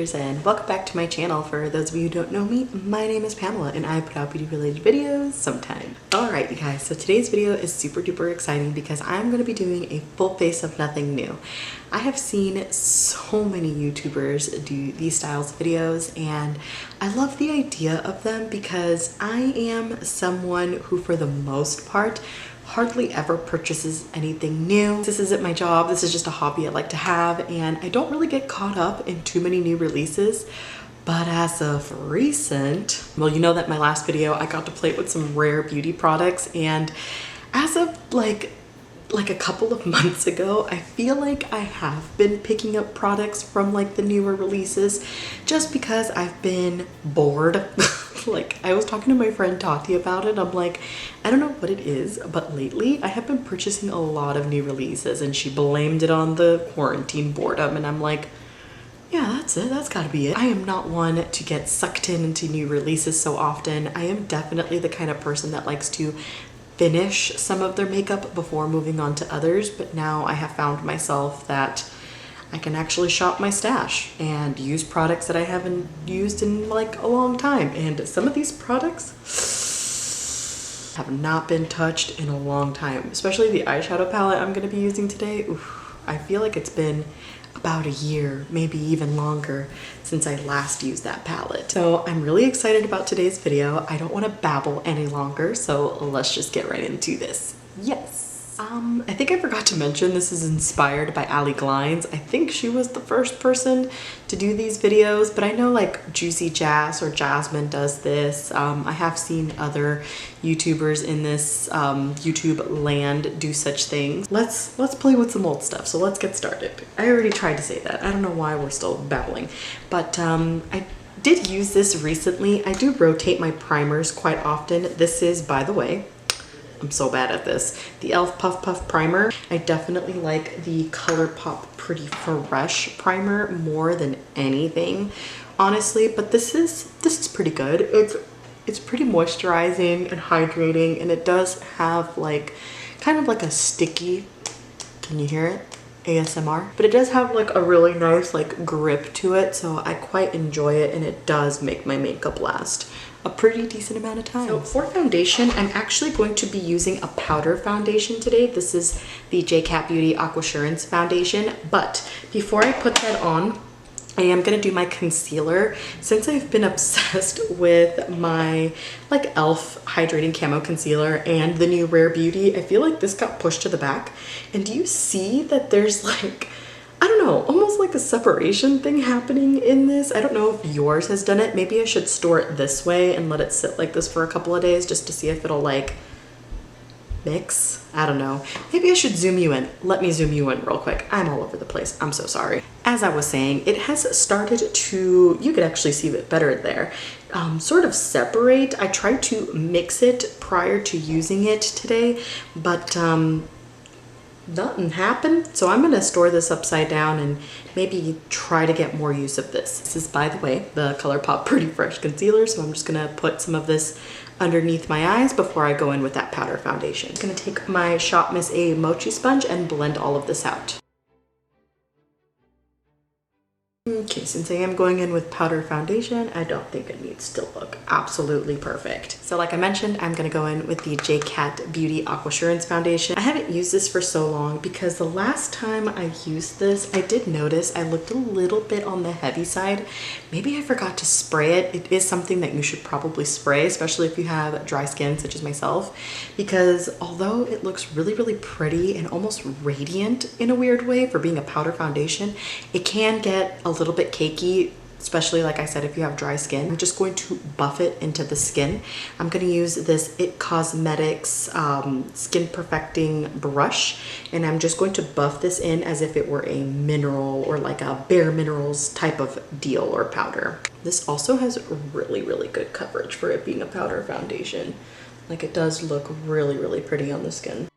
YouTubers, and welcome back to my channel. For those of you who don't know me, my name is Pamela and I put out beauty related videos sometimes. Alright you guys, so today's video is super duper exciting because I'm going to be doing a full face of nothing new. I have seen so many YouTubers do these styles of videos and I love the idea of them because I am someone who for the most part hardly ever purchases anything new. This isn't my job, this is just a hobby I like to have, and I don't really get caught up in too many new releases. But as of recent, well, you know that my last video I got to play with some rare beauty products, and as of like a couple of months ago, I feel like I have been picking up products from like the newer releases just because I've been bored. Like, I was talking to my friend Tati about it. I'm like, I don't know what it is, but lately I have been purchasing a lot of new releases, and she blamed it on the quarantine boredom, and I'm like, yeah, that's it. That's gotta be it. I am not one to get sucked into new releases so often. I am definitely the kind of person that likes to finish some of their makeup before moving on to others, but now I have found myself that I can actually shop my stash and use products that I haven't used in like a long time. And some of these products have not been touched in a long time, especially the eyeshadow palette I'm going to be using today. Oof, I feel like it's been about a year, maybe even longer, since I last used that palette. So I'm really excited about today's video. I don't want to babble any longer, so let's just get right into this. Yes. I think I forgot to mention this is inspired by Ali Glines. I think she was the first person to do these videos, but I know like Juicy Jazz or Jasmine does this. I have seen other YouTubers in this YouTube land do such things. Let's play with some old stuff. So let's get started. I already tried to say that. I don't know why we're still babbling, but I did use this recently. I do rotate my primers quite often. This is, by the way, I'm so bad at this, the e.l.f. Puff Puff Primer. I definitely like the ColourPop Pretty Fresh Primer more than anything, honestly, but this is pretty good. It's pretty moisturizing and hydrating, and it does have like kind of like a sticky, can you hear it? ASMR, but it does have like a really nice like grip to it, so I quite enjoy it, and it does make my makeup last a pretty decent amount of time. So for foundation, I'm actually going to be using a powder foundation today. This is the J.CAT Beauty Aquasurance foundation, but before I put that on, I am gonna do my concealer. Since I've been obsessed with my like e.l.f. Hydrating Camo Concealer and the new Rare Beauty, I feel like this got pushed to the back. And do you see that there's like, I don't know, almost like a separation thing happening in this? I don't know if yours has done it. Maybe I should store it this way and let it sit like this for a couple of days just to see if it'll like mix. I don't know. Maybe I should zoom you in. Let me zoom you in real quick. I'm all over the place. I'm so sorry. As I was saying, it has started to, you could actually see it better there, sort of separate. I tried to mix it prior to using it today, but nothing happened. So I'm going to store this upside down and maybe try to get more use of this. This is, by the way, the ColourPop Pretty Fresh Concealer, so I'm just going to put some of this underneath my eyes before I go in with that powder foundation. I'm going to take my Shop Miss A Mochi sponge and blend all of this out. Okay, since I am going in with powder foundation, I don't think it needs to look absolutely perfect. So like I mentioned, I'm gonna go in with the J.CAT Beauty Aquasurance foundation. I haven't used this for so long because the last time I used this, I did notice I looked a little bit on the heavy side. Maybe I forgot to spray it. It is something that you should probably spray, especially if you have dry skin such as myself, because although it looks really, really pretty and almost radiant in a weird way for being a powder foundation, it can get a little bit cakey, especially like I said, if you have dry skin. I'm just going to buff it into the skin. I'm going to use this IT Cosmetics Skin Perfecting brush, and I'm just going to buff this in as if it were a mineral or like a Bare Minerals type of deal or powder. This also has really, really good coverage for it being a powder foundation. Like, it does look really, really pretty on the skin.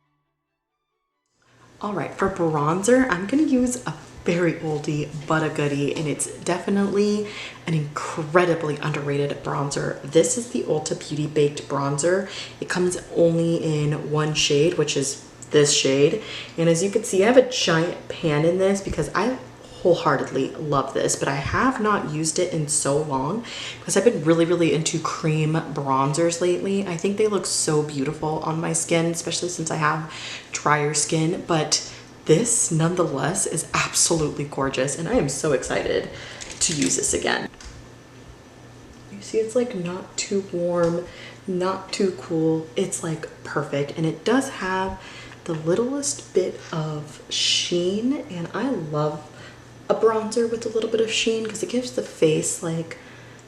All right, for bronzer, I'm going to use a very oldie but a goodie, and it's definitely an incredibly underrated bronzer. This is the Ulta Beauty Baked Bronzer. It comes only in one shade, which is this shade, and as you can see, I have a giant pan in this because I wholeheartedly love this, but I have not used it in so long because I've been really into cream bronzers lately. I think they look so beautiful on my skin, especially since I have drier skin, but this nonetheless is absolutely gorgeous and I am so excited to use this again. You see, it's like not too warm, not too cool. It's like perfect, and it does have the littlest bit of sheen, and I love a bronzer with a little bit of sheen because it gives the face like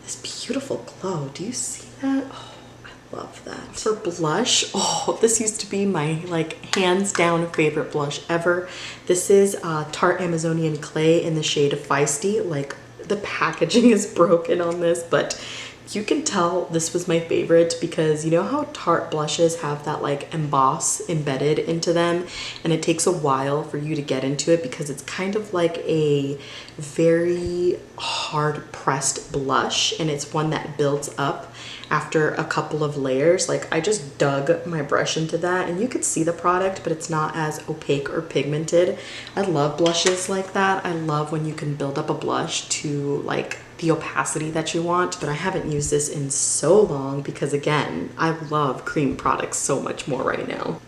this beautiful glow. Do you see that? Oh, I love that. For blush, oh, this used to be my like hands down favorite blush ever. This is Tarte Amazonian Clay in the shade of Feisty. Like, the packaging is broken on this, but you can tell this was my favorite because you know how Tarte blushes have that like emboss embedded into them, and it takes a while for you to get into it because it's kind of like a very hard pressed blush, and it's one that builds up after a couple of layers. Like, I just dug my brush into that and you could see the product, but it's not as opaque or pigmented. I love blushes like that. I love when you can build up a blush to like the opacity that you want, but I haven't used this in so long because again, I love cream products so much more right now.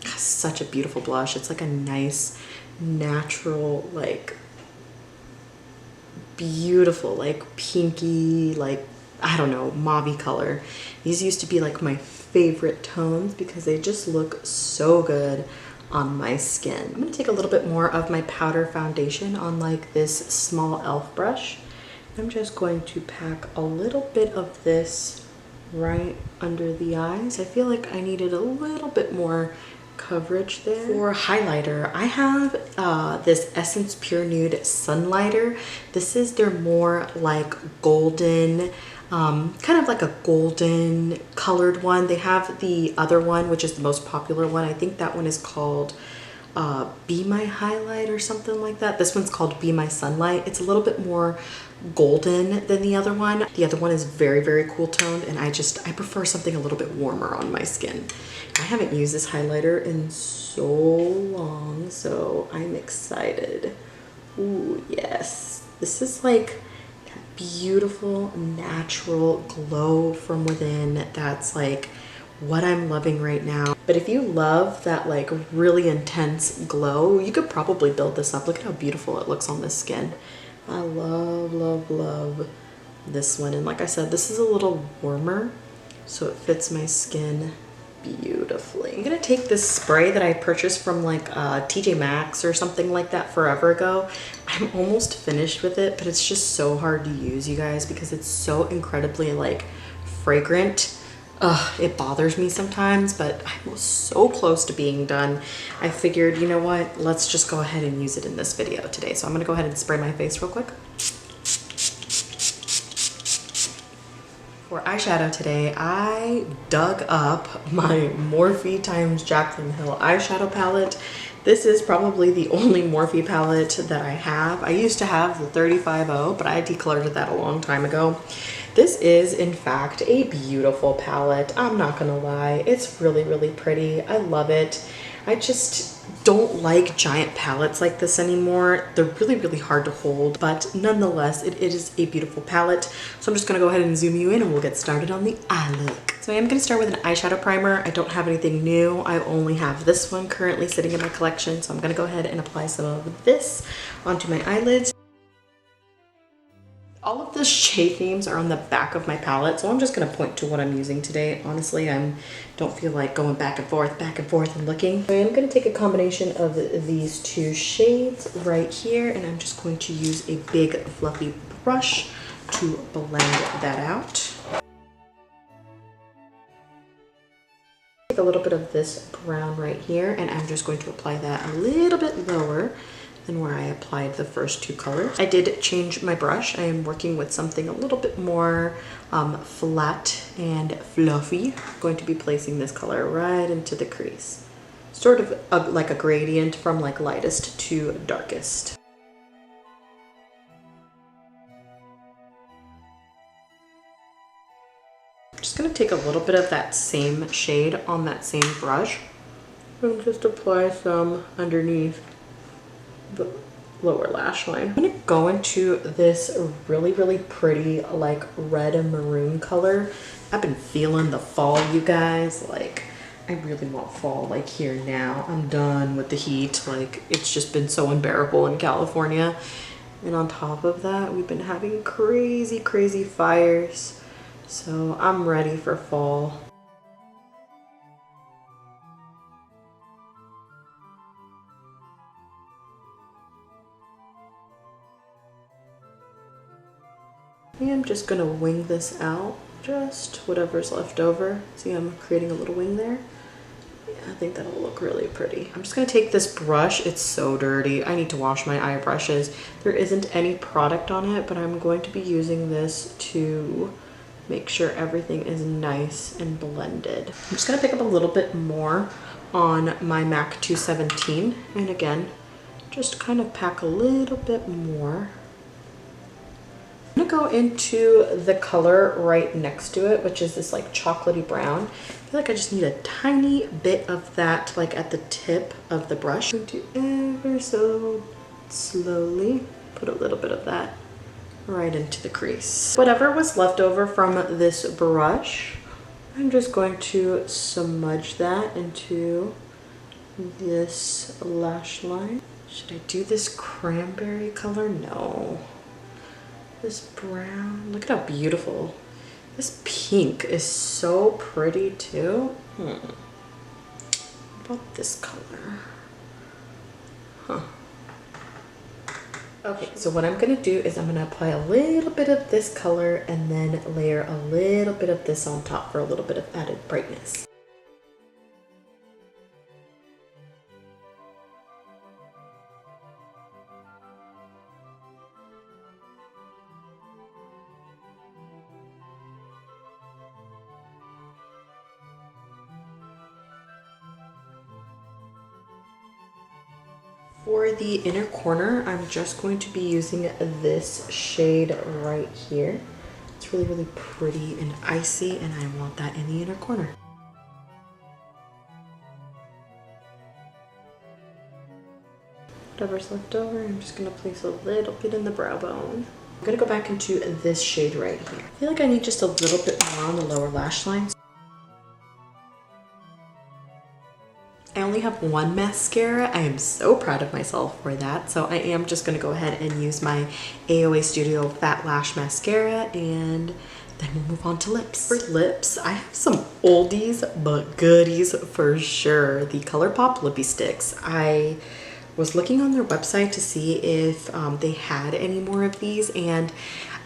Such a beautiful blush. It's like a nice, natural, like beautiful, like pinky, like, I don't know, mauve color. These used to be like my favorite tones because they just look so good on my skin. I'm gonna take a little bit more of my powder foundation on like this small e.l.f. brush. I'm just going to pack a little bit of this right under the eyes. I feel like I needed a little bit more coverage there. For highlighter, I have this Essence Pure Nude Sunlighter. This is their more like golden, kind of like a golden colored one. They have the other one, which is the most popular one. I think that one is called Be My Highlight or something like that. This one's called Be My Sunlight. It's a little bit more golden than the other one. The other one is very cool toned, and I prefer something a little bit warmer on my skin. I haven't used this highlighter in so long, so I'm excited. Ooh, yes. This is like that beautiful natural glow from within. That's like what I'm loving right now. But if you love that like really intense glow, you could probably build this up. Look at how beautiful it looks on this skin. I love this one. And like I said, this is a little warmer, so it fits my skin beautifully. I'm gonna take this spray that I purchased from like TJ Maxx or something like that forever ago. I'm almost finished with it, but it's just so hard to use, you guys, because it's so incredibly like fragrant. It bothers me sometimes, but I was so close to being done. I figured, you know what, let's just go ahead and use it in this video today. So I'm gonna go ahead and spray my face real quick. For eyeshadow today, I dug up my Morphe x Jaclyn Hill eyeshadow palette. This is probably the only Morphe palette that I have. I used to have the 35-0, but I decluttered that a long time ago. This is, in fact, a beautiful palette. I'm not gonna lie. It's really pretty. I love it. I just don't like giant palettes like this anymore. They're really hard to hold, but nonetheless, it is a beautiful palette. So I'm just gonna go ahead and zoom you in and we'll get started on the eye look. So I am gonna start with an eyeshadow primer. I don't have anything new. I only have this one currently sitting in my collection. So I'm gonna go ahead and apply some of this onto my eyelids. All of the shade names are on the back of my palette, so I'm just going to point to what I'm using today. Honestly, I don't feel like going back and forth and looking. So I'm going to take a combination of these two shades right here, and I'm just going to use a big fluffy brush to blend that out. Take a little bit of this brown right here, and I'm just going to apply that a little bit lower than where I applied the first two colors. I did change my brush. I am working with something a little bit more flat and fluffy. I'm going to be placing this color right into the crease. Sort of like a gradient from like lightest to darkest. I'm just gonna take a little bit of that same shade on that same brush and just apply some underneath lower lash line. I'm gonna go into this really, really pretty like red and maroon color. I've been feeling the fall, you guys. Like, I really want fall like here now. I'm done with the heat. Like, it's just been so unbearable in California. And on top of that, we've been having crazy, crazy fires. So I'm ready for fall. I'm just gonna wing this out, just whatever's left over. See, I'm creating a little wing there. Yeah, I think that'll look really pretty. I'm just gonna take this brush. It's so dirty. I need to wash my eye brushes. There isn't any product on it, but I'm going to be using this to make sure everything is nice and blended. I'm just gonna pick up a little bit more on my MAC 217, and again, just kind of pack a little bit more. I'm gonna go into the color right next to it, which is this like chocolatey brown. I feel like I just need a tiny bit of that like at the tip of the brush. I'm going to ever so slowly put a little bit of that right into the crease. Whatever was left over from this brush, I'm just going to smudge that into this lash line. Should I do this cranberry color? No. This brown, look at how beautiful. This pink is so pretty too. What about this color? Huh. Okay, so what I'm gonna do is I'm gonna apply a little bit of this color and then layer a little bit of this on top for a little bit of added brightness. For the inner corner, I'm just going to be using this shade right here. It's really, really pretty and icy, and I want that in the inner corner. Whatever's left over, I'm just gonna place a little bit in the brow bone. I'm gonna go back into this shade right here. I feel like I need just a little bit more on the lower lash line. I only have one mascara. I am so proud of myself for that. So I am just gonna go ahead and use my AOA Studio Fat Lash Mascara, and then we'll move on to lips. For lips, I have some oldies but goodies for sure. The ColourPop Lippie Sticks. I was looking on their website to see if they had any more of these, and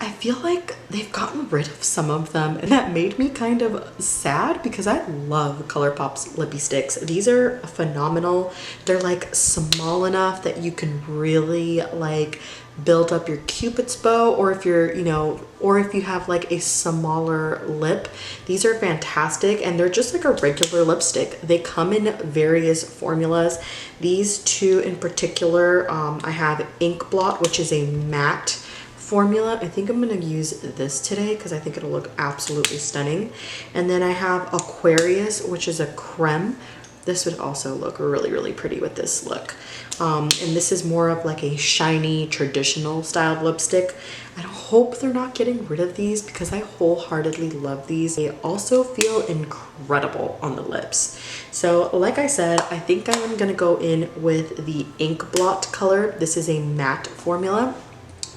I feel like they've gotten rid of some of them, and that made me kind of sad because I love ColourPop's Lippie Sticks. These are phenomenal. They're like small enough that you can really like build up your Cupid's bow, or if you're, you know, or if you have like a smaller lip. These are fantastic, and they're just like a regular lipstick. They come in various formulas. These two in particular, I have Ink Blot, which is a matte formula. I think I'm gonna use this today because I think it'll look absolutely stunning. And then I have Aquarius, which is a creme. This would also look really, really pretty with this look. And this is more of like a shiny, traditional style lipstick. I hope they're not getting rid of these because I wholeheartedly love these. They also feel incredible on the lips. So like I said, I think I am gonna go in with the Ink Blot color. This is a matte formula.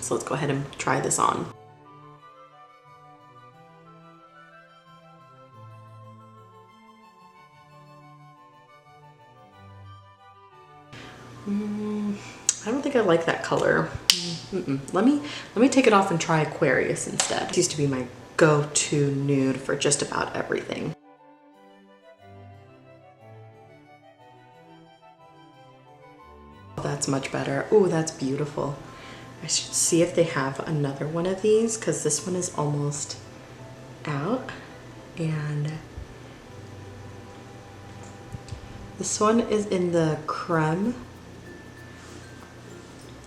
So let's go ahead and try this on. I don't think I like that color. Let me take it off and try Aquarius instead. It used to be my go-to nude for just about everything. That's much better. Oh, that's beautiful. I should see if they have another one of these because this one is almost out, and this one is in the creme.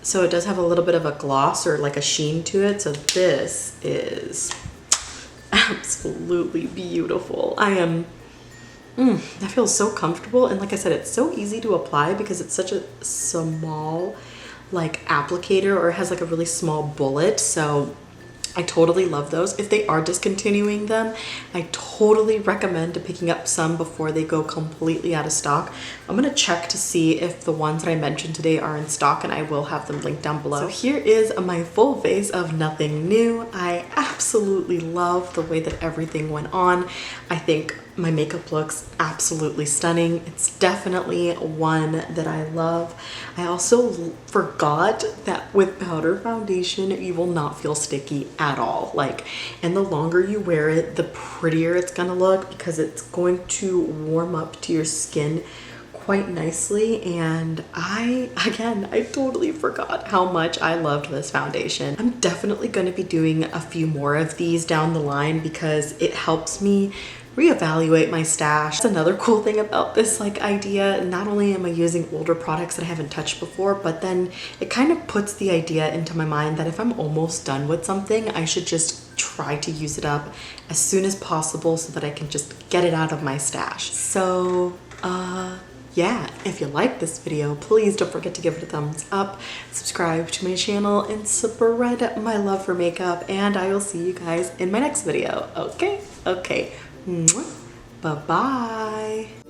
So it does have a little bit of a gloss or like a sheen to it. So this is absolutely beautiful. I feel so comfortable. And like I said, it's so easy to apply because it's such a small like applicator, or it has like a really small bullet, so I totally love those. If they are discontinuing them, I totally recommend picking up some before they go completely out of stock. I'm gonna check to see if the ones that I mentioned today are in stock, and I will have them linked down below. So here is my full face of Nothing New. I absolutely love the way that everything went on. I think my makeup looks absolutely stunning. It's definitely one that I love. I also forgot that with powder foundation, you will not feel sticky at all. Like, and the longer you wear it, the prettier it's gonna look, because it's going to warm up to your skin quite nicely. And I totally forgot how much I loved this foundation. I'm definitely going to be doing a few more of these down the line because it helps me reevaluate my stash. That's another cool thing about this like idea. Not only am I using older products that I haven't touched before, but then it kind of puts the idea into my mind that if I'm almost done with something, I should just try to use it up as soon as possible so that I can just get it out of my stash. So yeah, if you like this video, please don't forget to give it a thumbs up, subscribe to my channel, and spread my love for makeup, and I will see you guys in my next video. Okay? Bye-bye.